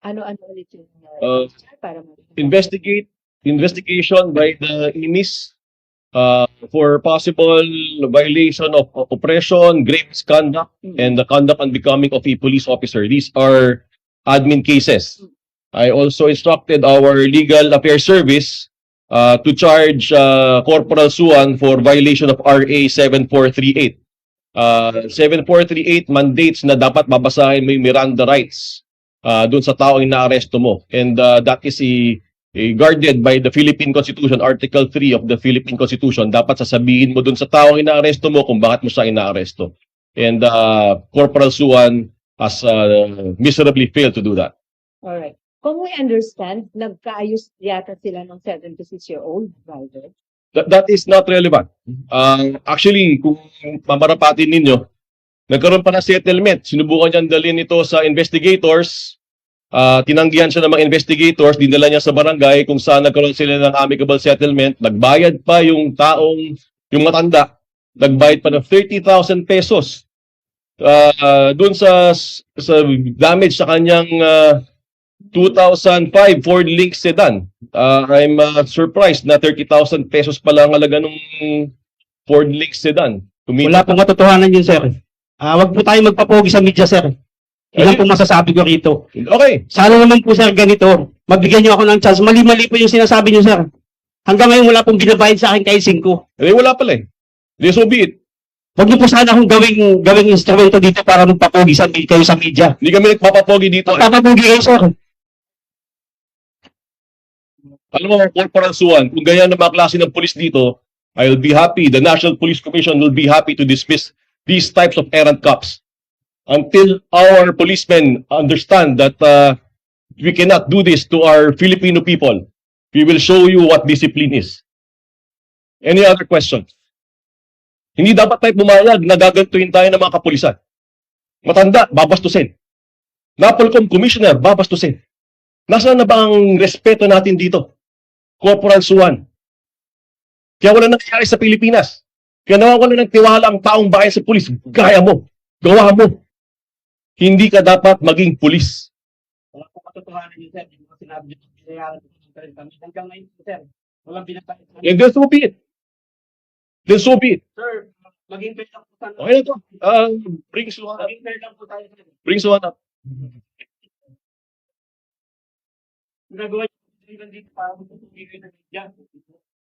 Ano-ano ulit yung Uh, para investigation by the IMIS for possible violation of oppression, grave misconduct, and the conduct unbecoming of a police officer. These are admin cases. I also instructed our legal affairs service to charge Corporal Suan for violation of RA 7438. 7438 mandates na dapat babasahin mo yung Miranda rights dun sa taong inaaresto mo. And that is guarded by the Philippine Constitution, Article 3 of the Philippine Constitution. Dapat sasabihin mo dun sa taong inaaresto mo kung bakit mo siya inaaresto. And Corporal Suan has miserably failed to do that. Alright. Kung we understand, nagkaayos yata sila ng 76-year-old driver. That is not relevant. Actually, kung mamarapatin ninyo, nagkaroon pa ng settlement. Sinubukan niyang dalhin ito sa investigators. Tinanggihan siya ng mga investigators. Dinala niya sa barangay kung saan nagkaroon sila ng amicable settlement. Nagbayad pa yung yung matanda. Nagbayad pa ng 30,000 pesos. Doon sa damage sa kanyang 2005 Ford Link sedan. I'm surprised na 30,000 pesos pala ang halaga ng Ford Link sedan. Wala pong katotohanan yun, sir. Wag po tayo magpapogi sa media, sir. Ilan po masasabi ko rito. Okay. Sana naman po, sir, ganito. Magbigyan niyo ako ng chance. Mali-mali po yung sinasabi niyo, sir. Hanggang ngayon wala pong binabayad sa akin kahit 5. Wala pala eh. So be it. Wag niyo po sana akong gawing instrumento dito para magpapogi kayo sa media. Hindi kami nagpapapogi dito. Magpapapogi kayo, sir. Alam mo, Corporal Suan, kung ganyan na mga klase ng police dito, I'll be happy. The National Police Commission will be happy to dismiss these types of errant cops until our policemen understand that we cannot do this to our Filipino people. We will show you what discipline is. Any other questions? Hindi dapat tayo pumayag na gagantuin tayo ng mga kapulisan. Matanda, babastusin. NAPOLCOM Commissioner, babastusin. Nasaan na ba ang respeto natin dito? Corporal Suan. Kaya wala nangyayari sa Pilipinas. Kaya nawawala ng tiwala ang taong bayan sa pulis. Gaya mo. Gawa mo. Hindi ka dapat maging pulis. Wala po katotohanan yun, sir. Hindi ko sinabi dito. Binayaran ko kami. Hanggang ngayon, sir. Walang binabayad. And then so be it. Then so be it. Sir, maging fair lang po tayo. Okay na to. Bring Suan up. Maging fair lang po tayo, sir. Bring Suan up. Nagawa niyo dito para magpapagigay ng media.